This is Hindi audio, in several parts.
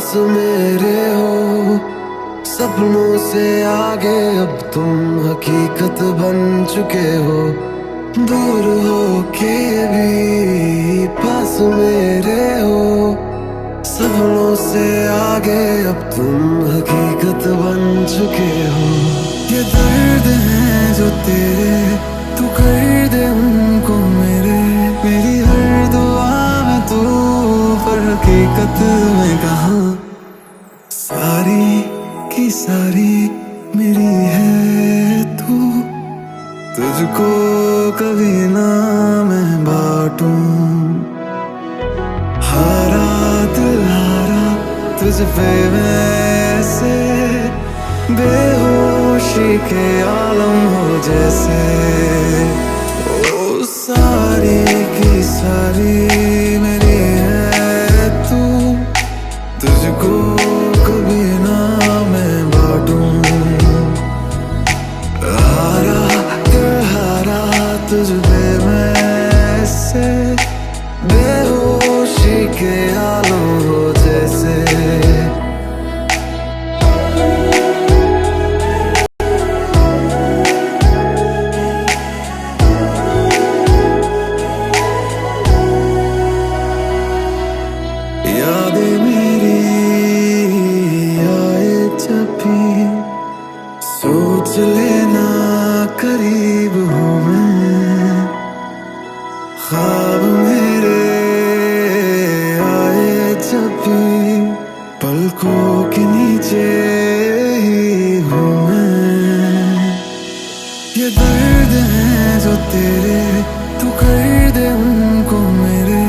पास मेरे हो, सपनों से आगे अब तुम हकीकत बन चुके हो। दूर हो के भी पास मेरे हो, सपनों से आगे अब तुम हकीकत बन चुके हो। ये दर्द है जो तेरे, तू कर दे उनको मेरे। मेरी हर दुआ में तू, पर हकीकत में कहाँ। सारी की सारी मेरी है तू, तुझको कभी ना मैं बांटूं। हारा दिल हारा तुझ पे मैं से, बेहोशी के आलम हो जैसे। ओ सारी की सारी मेरी है तू, तुझको कभी ना मैं बांटूं। हारा दिल हारा तुझ पे मैं से, बेहोशी के आलम हो जैसे। यादें मेरी आए जब भी, सोच लेना करीब हूँ मैं। ख्वाब मेरे आए जब भी, पलकों के नीचे ही हूँ मैं। ये दर्द है जो तेरे, तू कर दे उनको मेरे।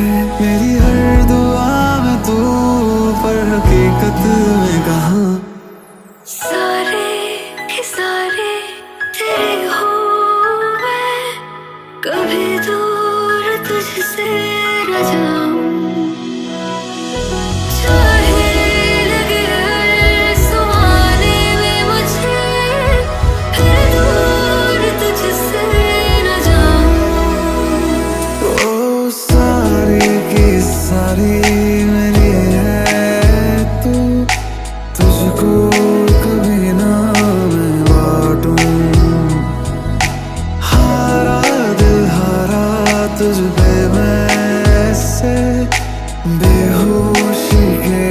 मेरी हर दुआ में तू, पर हकीकत में कहाँ। सारे के सारे तेरे हूँ मैं, कभी दूर तुझसे न जाऊं। चाहे लगे हर सुहाने में मुझे, फिर दूर तुझसे न जाऊं। ओ सारी की सारी मेरी है तू, तुझको कभी ना मैं बांटूं। हारा दिल हारा तुझ पे मैं से, बेहोशी के